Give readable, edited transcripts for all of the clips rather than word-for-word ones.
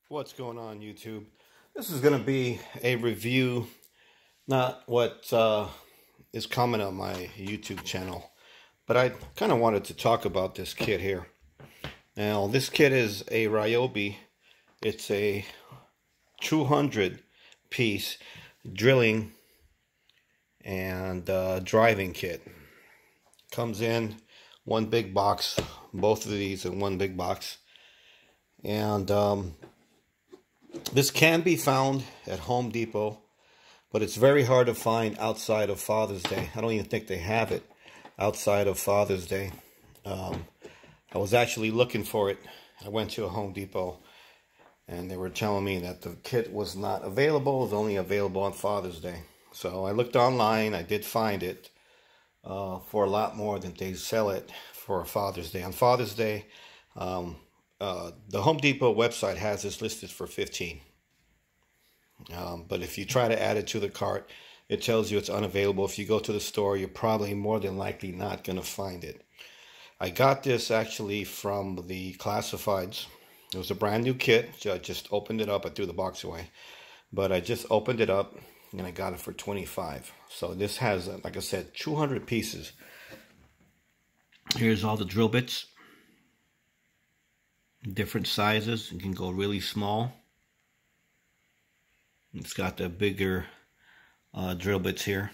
What's going on, YouTube? This is going to be a review, not what is common on my YouTube channel, but I kind of wanted to talk about this kit here. Now, this kit is a Ryobi. It's a 200-piece drilling and driving kit. Comes in one big box, both of these in one big box. And this can be found at Home Depot, but it's very hard to find outside of Father's Day. I don't even think they have it outside of Father's Day. I was actually looking for it. I went to a Home Depot, and they were telling me that the kit was not available. It was only available on Father's Day. So I looked online. I did find it for a lot more than they sell it for Father's Day. On Father's Day, the Home Depot website has this listed for $15. But if you try to add it to the cart, it tells you it's unavailable. If you go to the store, you're probably more than likely not going to find it. I got this actually from the classifieds. It was a brand new kit. I just opened it up. I threw the box away. But I just opened it up and I got it for $25. So this has, like I said, 200 pieces. Here's all the drill bits. Different sizes. You can go really small. It's got the bigger drill bits here.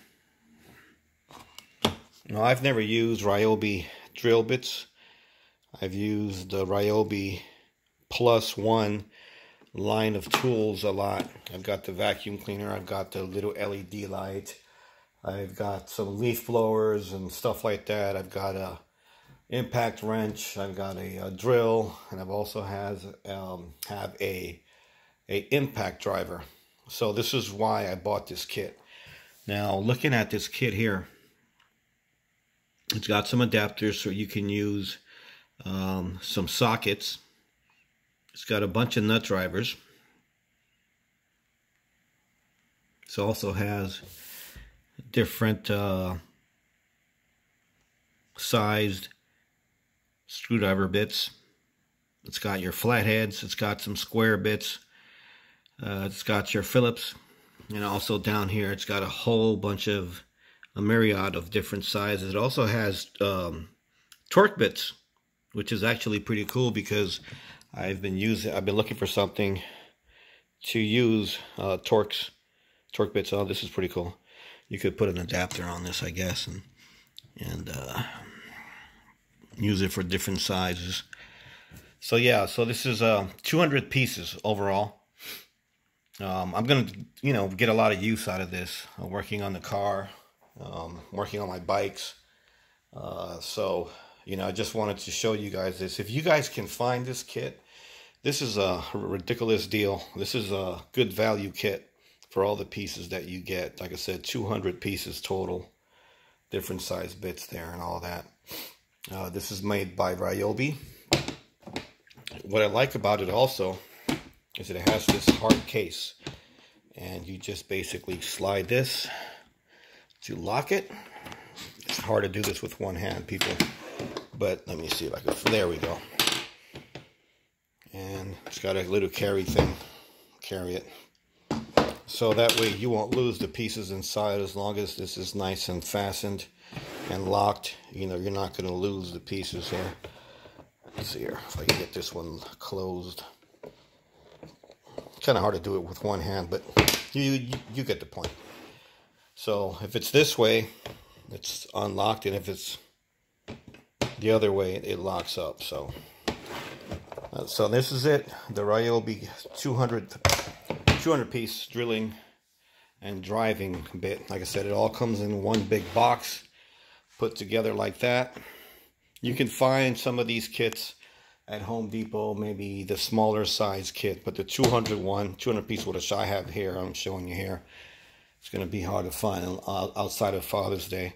Now, I've never used Ryobi drill bits. I've used the Ryobi Plus One line of tools a lot. I've got the vacuum cleaner. I've got the little LED light. I've got some leaf blowers and stuff like that. I've got a impact wrench. I've got a drill, and I've also have a impact driver. So this is why I bought this kit. Now, looking at this kit here, it's got some adapters so you can use some sockets. It's got a bunch of nut drivers. It also has different sized screwdriver bits. It's got your flatheads. It's got some square bits. It's got your Phillips. And also down here, it's got a whole bunch of, a myriad of different sizes. It also has torque bits, which is actually pretty cool because I've been looking for something to use torque bits. Oh, this is pretty cool. You could put an adapter on this, I guess, and use it for different sizes. So yeah, so this is 200 pieces overall. I'm gonna, get a lot of use out of this. Working on the car, working on my bikes. So, I just wanted to show you guys this. If you guys can find this kit, this is a ridiculous deal. This is a good value kit for all the pieces that you get. Like I said, 200 pieces total. Different size bits there and all that. This is made by Ryobi. What I like about it also is that it has this hard case. And you just basically slide this to lock it. It's hard to do this with one hand, people. But let me see if I can. There we go. And it's got a little carry thing. Carry it. So that way you won't lose the pieces inside as long as this is nice and fastened and locked. You're not going to lose the pieces here. Let's see here if I can get this one closed. Kind of hard to do it with one hand, but you get the point. So if it's this way, it's unlocked, and if it's the other way, it locks up. So this is it, the Ryobi 200 piece drilling and driving bit. Like I said, it all comes in one big box put together like that. You can find some of these kits at Home Depot, maybe the smaller size kit, but the 200 piece, which I have here, I'm showing you here, it's going to be hard to find outside of Father's Day.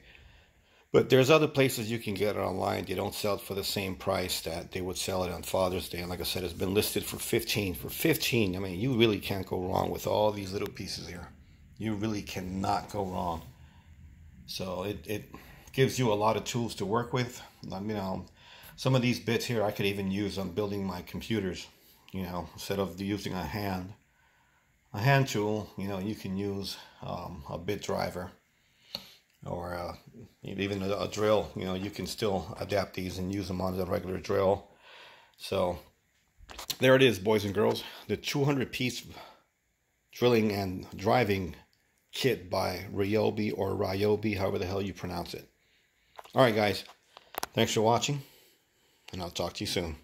But there's other places you can get it online. They don't sell it for the same price that they would sell it on Father's Day. And like I said, it's been listed for $15. For $15, I mean, you really can't go wrong with all these little pieces here. You really cannot go wrong. So it gives you a lot of tools to work with. Some of these bits here I could even use on building my computers. You know, instead of using a hand tool, you know, you can use a bit driver, or even a drill. You know, you can still adapt these and use them on the regular drill. So there it is, boys and girls, the 200-piece drilling and driving kit by Ryobi, or Ryobi, however the hell you pronounce it. Alright guys, thanks for watching, and I'll talk to you soon.